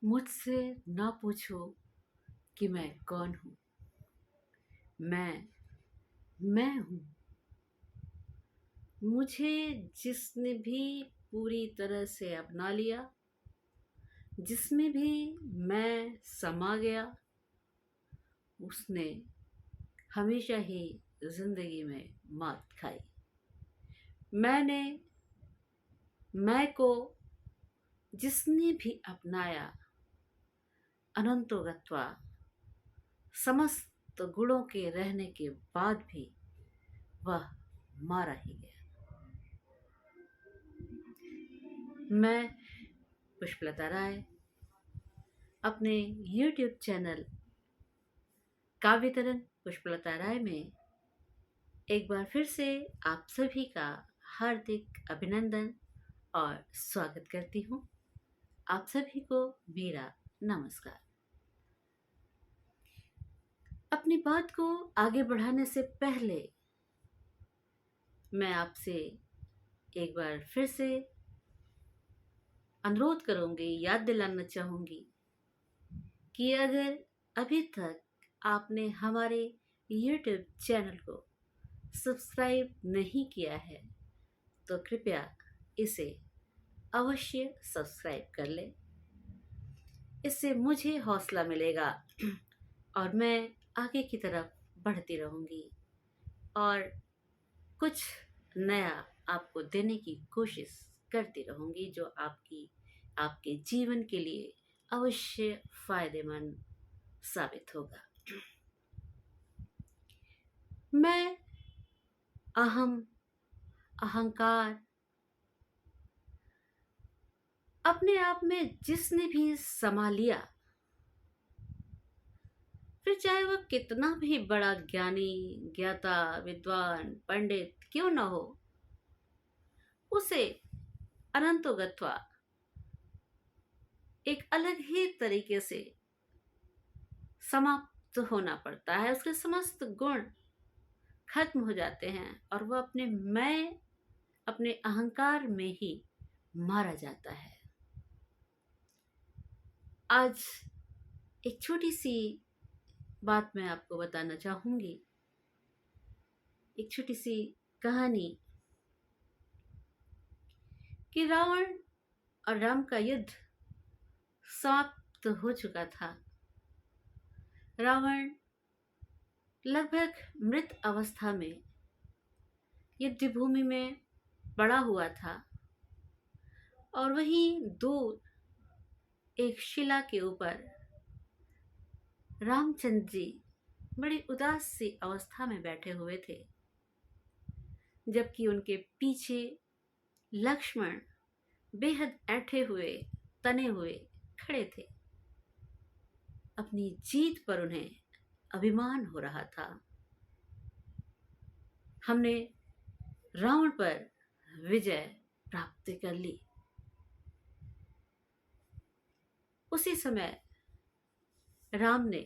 मुझसे ना पूछो कि मैं कौन हूँ। मैं हूँ। मुझे जिसने भी पूरी तरह से अपना लिया, जिसमें भी मैं समा गया, उसने हमेशा ही जिंदगी में मात खाई। मैंने मैं को जिसने भी अपनाया, अनंतो गत्वा, समस्त गुणों के रहने के बाद भी वह मारा ही गया। मैं पुष्पलता राय अपने YouTube चैनल काव्यतरण पुष्पलता राय में एक बार फिर से आप सभी का हार्दिक अभिनंदन और स्वागत करती हूँ। आप सभी को मेरा नमस्कार। अपनी बात को आगे बढ़ाने से पहले मैं आपसे एक बार फिर से अनुरोध करूंगी, याद दिलाना चाहूंगी कि अगर अभी तक आपने हमारे YouTube चैनल को सब्सक्राइब नहीं किया है तो कृपया इसे अवश्य सब्सक्राइब कर लें। इससे मुझे हौसला मिलेगा और मैं आगे की तरफ बढ़ती रहूंगी और कुछ नया आपको देने की कोशिश करती रहूंगी जो आपके जीवन के लिए अवश्य फायदेमंद साबित होगा। मैं अहंकार अपने आप में जिसने भी समा लिया, फिर चाहे वह कितना भी बड़ा ज्ञानी, ज्ञाता, विद्वान, पंडित क्यों न हो, उसे अनंतो गत्वा एक अलग ही तरीके से समाप्त होना पड़ता है। उसके समस्त गुण खत्म हो जाते हैं और वह अपने अहंकार में ही मारा जाता है। आज एक छोटी सी बात मैं आपको बताना चाहूंगी, एक छोटी सी कहानी कि रावण और राम का युद्ध समाप्त हो चुका था। रावण लगभग मृत अवस्था में युद्ध भूमि में पड़ा हुआ था और वहीं दूर एक शिला के ऊपर रामचंद्र जी बड़ी उदास सी अवस्था में बैठे हुए थे, जबकि उनके पीछे लक्ष्मण बेहद ऐंठे हुए, तने हुए खड़े थे। अपनी जीत पर उन्हें अभिमान हो रहा था। हमने रावण पर विजय प्राप्त कर ली। उसी समय राम ने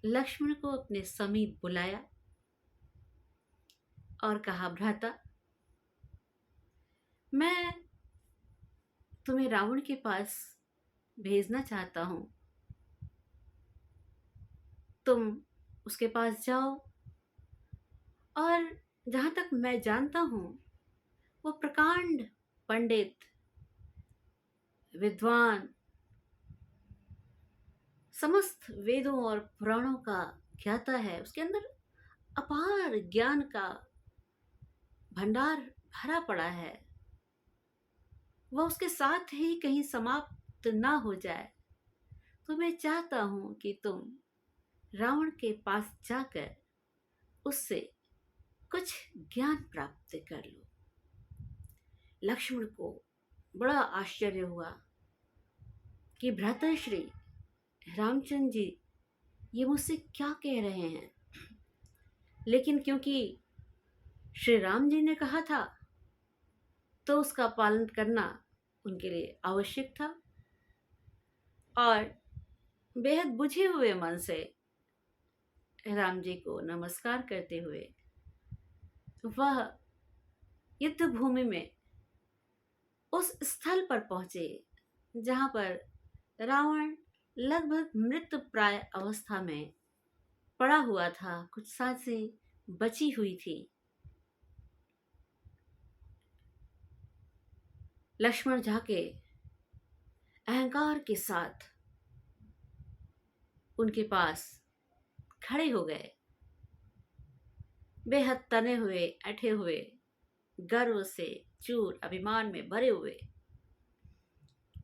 लक्ष्मण को अपने समीप बुलाया और कहा, भ्राता, मैं तुम्हें रावण के पास भेजना चाहता हूं। तुम उसके पास जाओ और जहां तक मैं जानता हूं वो प्रकांड पंडित, विद्वान, समस्त वेदों और पुराणों का ज्ञाता है। उसके अंदर अपार ज्ञान का भंडार भरा पड़ा है। वह उसके साथ ही कहीं समाप्त ना हो जाए। तो मैं चाहता हूं कि तुम रावण के पास जाकर उससे कुछ ज्ञान प्राप्त कर लो। लक्ष्मण को बड़ा आश्चर्य हुआ कि भ्राताश्री रामचंद्र जी ये मुझसे क्या कह रहे हैं, लेकिन क्योंकि श्री राम जी ने कहा था तो उसका पालन करना उनके लिए आवश्यक था और बेहद बुझे हुए मन से राम जी को नमस्कार करते हुए वह युद्ध भूमि में उस स्थल पर पहुंचे जहां पर रावण लगभग मृत प्राय अवस्था में पड़ा हुआ था, कुछ सांसें बची हुई थी। लक्ष्मण जाके अहंकार के साथ उनके पास खड़े हो गए, बेहद तने हुए, ऐठे हुए, गर्व से चूर, अभिमान में भरे हुए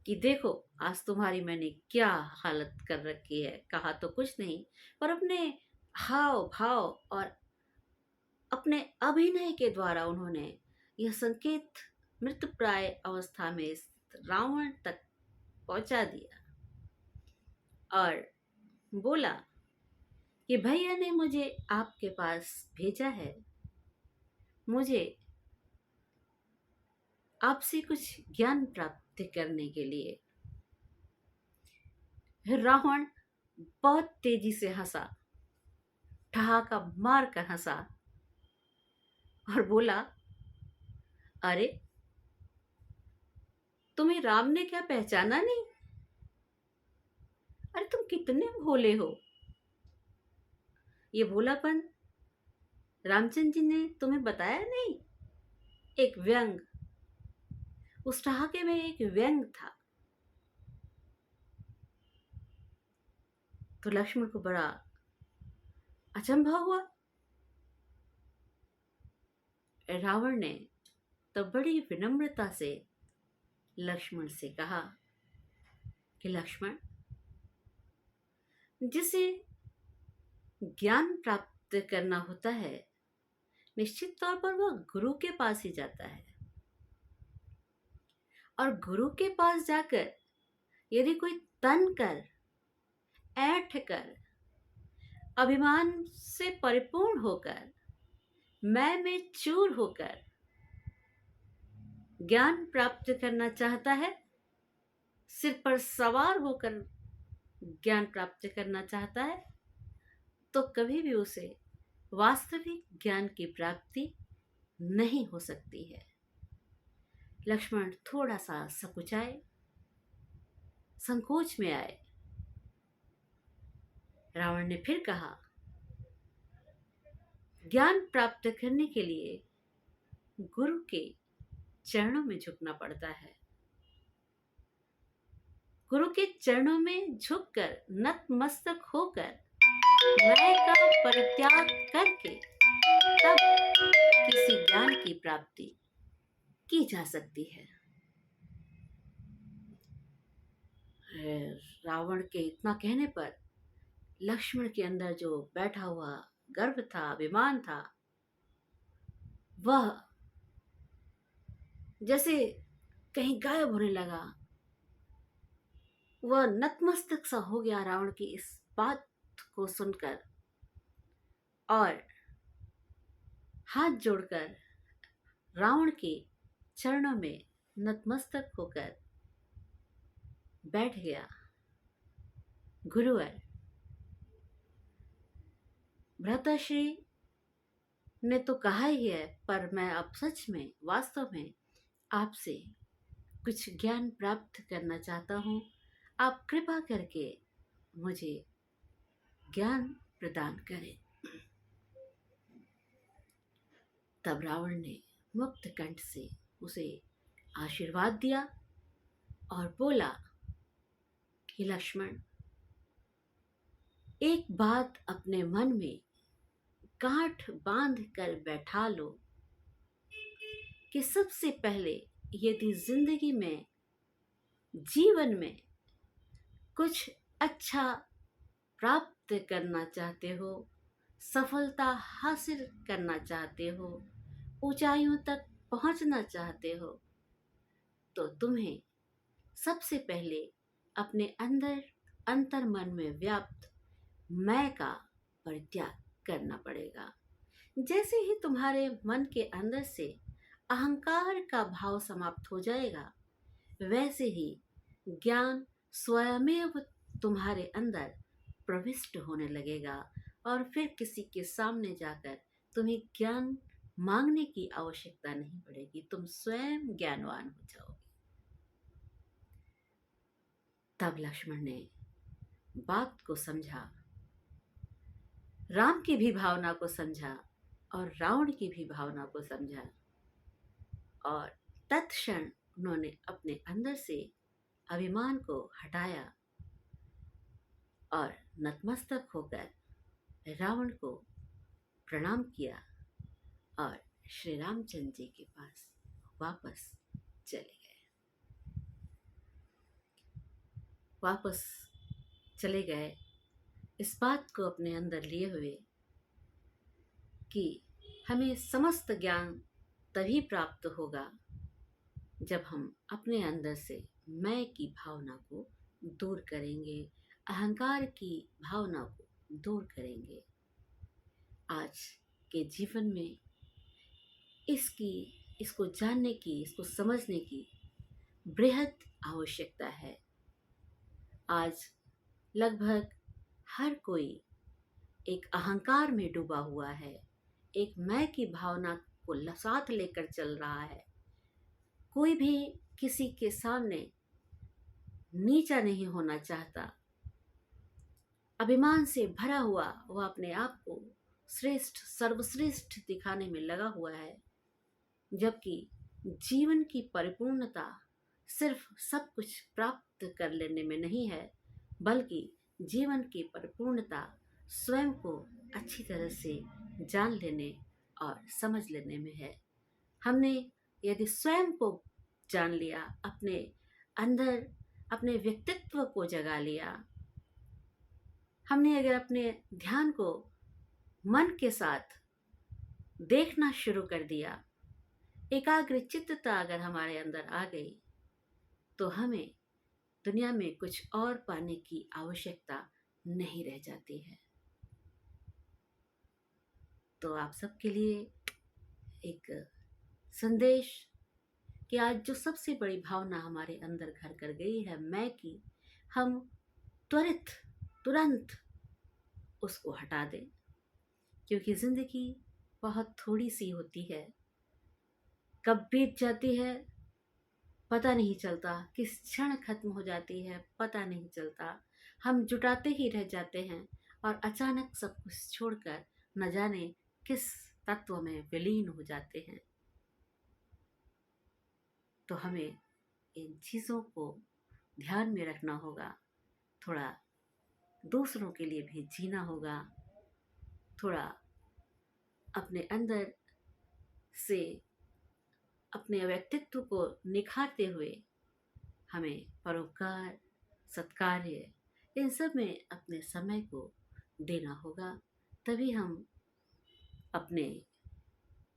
कि देखो आज तुम्हारी मैंने क्या हालत कर रखी है। कहा तो कुछ नहीं, पर अपने हाव भाव और अपने अभिनय के द्वारा उन्होंने यह संकेत मृतप्राय अवस्था में इस रावण तक पहुंचा दिया और बोला कि भैया ने मुझे आपके पास भेजा है, मुझे आपसे कुछ ज्ञान प्राप्त करने के लिए। रावण बहुत तेजी से हंसा, ठहाका मार कर हंसा और बोला, अरे तुम्हें राम ने क्या पहचाना नहीं? अरे तुम कितने भोले हो। ये भोलापन रामचंद्र जी ने तुम्हें बताया नहीं? एक व्यंग, उस ठहाके में एक व्यंग था। तो लक्ष्मण को बड़ा अचंभा हुआ। रावण ने तब बड़ी विनम्रता से लक्ष्मण से कहा कि लक्ष्मण, जिसे ज्ञान प्राप्त करना होता है निश्चित तौर पर वह गुरु के पास ही जाता है, और गुरु के पास जाकर यदि कोई तन कर, ऐंठ कर, अभिमान से परिपूर्ण होकर, मैं में चूर होकर ज्ञान प्राप्त करना चाहता है, सिर पर सवार होकर ज्ञान प्राप्त करना चाहता है, तो कभी भी उसे वास्तविक ज्ञान की प्राप्ति नहीं हो सकती है। लक्ष्मण थोड़ा सा सकुचाए, संकोच में आए। रावण ने फिर कहा, ज्ञान प्राप्त करने के लिए गुरु के चरणों में झुकना पड़ता है। गुरु के चरणों में झुककर, नतमस्तक होकर, मैं का परित्याग करके तब किसी ज्ञान की प्राप्ति की जा सकती है। रावण के इतना कहने पर लक्ष्मण के अंदर जो बैठा हुआ गर्व था, अभिमान था, वह जैसे कहीं गायब होने लगा। वह नतमस्तक सा हो गया रावण की इस बात को सुनकर, और हाथ जोड़कर रावण के चरणों में नतमस्तक होकर बैठ गया। गुरुवर, भ्राताश्री ने तो कहा ही है, पर मैं अब सच में, वास्तव में आपसे कुछ ज्ञान प्राप्त करना चाहता हूँ। आप कृपा करके मुझे ज्ञान प्रदान करें। तब रावण ने मुक्त कंठ से उसे आशीर्वाद दिया और बोला कि लक्ष्मण, एक बात अपने मन में गांठ बांध कर बैठा लो कि सबसे पहले यदि जिंदगी में, जीवन में कुछ अच्छा प्राप्त करना चाहते हो, सफलता हासिल करना चाहते हो, ऊंचाइयों तक पहुंचना चाहते हो, तो तुम्हें सबसे पहले अपने अंदर, अंतर मन में व्याप्त मैं का परित्याग करना पड़ेगा। जैसे ही तुम्हारे मन के अंदर से अहंकार का भाव समाप्त हो जाएगा, वैसे ही ज्ञान स्वयमेव तुम्हारे अंदर प्रविष्ट होने लगेगा, और फिर किसी के सामने जाकर तुम्हें ज्ञान मांगने की आवश्यकता नहीं पड़ेगी। तुम स्वयं ज्ञानवान हो जाओगे। तब लक्ष्मण ने बात को समझा, राम की भी भावना को समझा और रावण की भी भावना को समझा, और तत्क्षण उन्होंने अपने अंदर से अभिमान को हटाया और नतमस्तक होकर रावण को प्रणाम किया और श्री रामचंद्र जी के पास वापस चले गए। वापस चले गए इस बात को अपने अंदर लिए हुए कि हमें समस्त ज्ञान तभी प्राप्त होगा जब हम अपने अंदर से मैं की भावना को दूर करेंगे, अहंकार की भावना को दूर करेंगे। आज के जीवन में इसको जानने की, इसको समझने की बेहद आवश्यकता है। आज लगभग हर कोई एक अहंकार में डूबा हुआ है, एक मैं की भावना को साथ लेकर चल रहा है। कोई भी किसी के सामने नीचा नहीं होना चाहता। अभिमान से भरा हुआ वह अपने आप को श्रेष्ठ, सर्वश्रेष्ठ दिखाने में लगा हुआ है, जबकि जीवन की परिपूर्णता सिर्फ सब कुछ प्राप्त कर लेने में नहीं है, बल्कि जीवन की परिपूर्णता स्वयं को अच्छी तरह से जान लेने और समझ लेने में है। हमने यदि स्वयं को जान लिया, अपने अंदर अपने व्यक्तित्व को जगा लिया, हमने अगर अपने ध्यान को मन के साथ देखना शुरू कर दिया, एकाग्र चित्तता अगर हमारे अंदर आ गई, तो हमें दुनिया में कुछ और पाने की आवश्यकता नहीं रह जाती है। तो आप सबके लिए एक संदेश कि आज जो सबसे बड़ी भावना हमारे अंदर घर कर गई है, मैं की, हम तुरंत उसको हटा दें, क्योंकि ज़िंदगी बहुत थोड़ी सी होती है। कब बीत जाती है पता नहीं चलता, किस क्षण खत्म हो जाती है पता नहीं चलता। हम जुटाते ही रह जाते हैं और अचानक सब कुछ छोड़कर न जाने किस तत्व में विलीन हो जाते हैं। तो हमें इन चीज़ों को ध्यान में रखना होगा। थोड़ा दूसरों के लिए भी जीना होगा, थोड़ा अपने अंदर से अपने व्यक्तित्व को निखारते हुए हमें परोपकार, सत्कार्य, इन सब में अपने समय को देना होगा। तभी हम अपने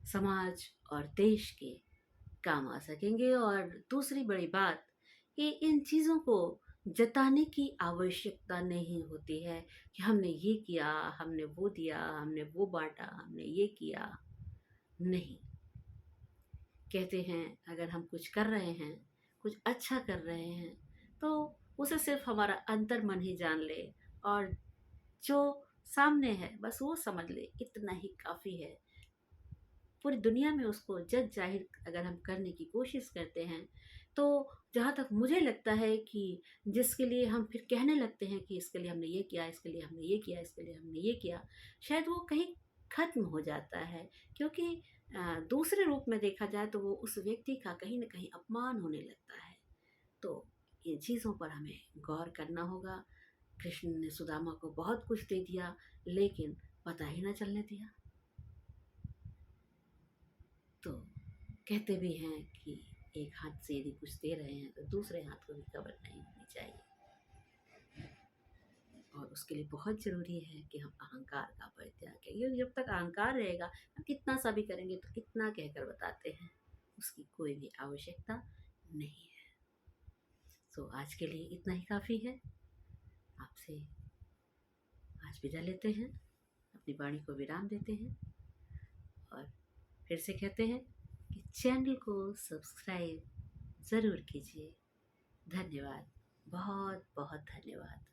समाज और देश के काम आ सकेंगे। और दूसरी बड़ी बात कि इन चीज़ों को जताने की आवश्यकता नहीं होती है कि हमने ये किया, हमने वो दिया, हमने वो बांटा, हमने ये किया। नहीं, कहते हैं अगर हम कुछ कर रहे हैं, कुछ अच्छा कर रहे हैं, तो उसे सिर्फ हमारा अंतर मन ही जान ले और जो सामने है बस वो समझ ले, इतना ही काफ़ी है। पूरी दुनिया में उसको जग जाहिर अगर हम करने की कोशिश करते हैं, तो जहाँ तक मुझे लगता है कि जिसके लिए हम फिर कहने लगते हैं कि इसके लिए हमने ये किया, इसके लिए हमने ये किया, इसके लिए हमने ये किया, शायद वो कहीं ख़त्म हो जाता है। क्योंकि दूसरे रूप में देखा जाए तो वो उस व्यक्ति का कहीं न कहीं अपमान होने लगता है। तो इन चीज़ों पर हमें गौर करना होगा। कृष्ण ने सुदामा को बहुत कुछ दे दिया, लेकिन पता ही ना चलने दिया। तो कहते भी हैं कि एक हाथ से यदि कुछ दे रहे हैं तो दूसरे हाथ को भी खबर नहीं होनी चाहिए। और उसके लिए बहुत ज़रूरी है कि हम अहंकार का परित्याग करें, क्योंकि जब तक अहंकार रहेगा, हम कितना सा भी करेंगे तो कितना कहकर बताते हैं, उसकी कोई भी आवश्यकता नहीं है। सो आज के लिए इतना ही काफ़ी है। आपसे आज विदा लेते हैं, अपनी वाणी को विराम देते हैं और फिर से कहते हैं कि चैनल को सब्सक्राइब ज़रूर कीजिए। धन्यवाद, बहुत बहुत धन्यवाद।